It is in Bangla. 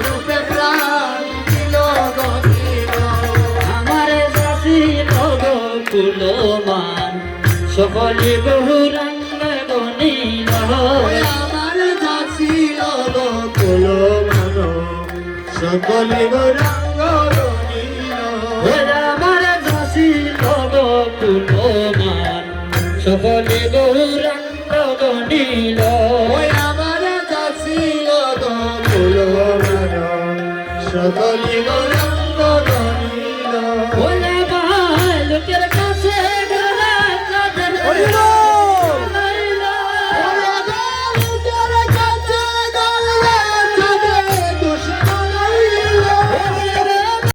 রূপে প্রাণ দিল গো দিল আমার যাচিল গো কুলমান সকলে গৌরাঙ্গ গণিল আমার যাচিল গো কুলমান সকলে গৌরাঙ্গ গণিল আমার যাচিল গো কুলমান সকলে গৌরাঙ্গ গণিল আমার যাচিল গো কুলমান সকলে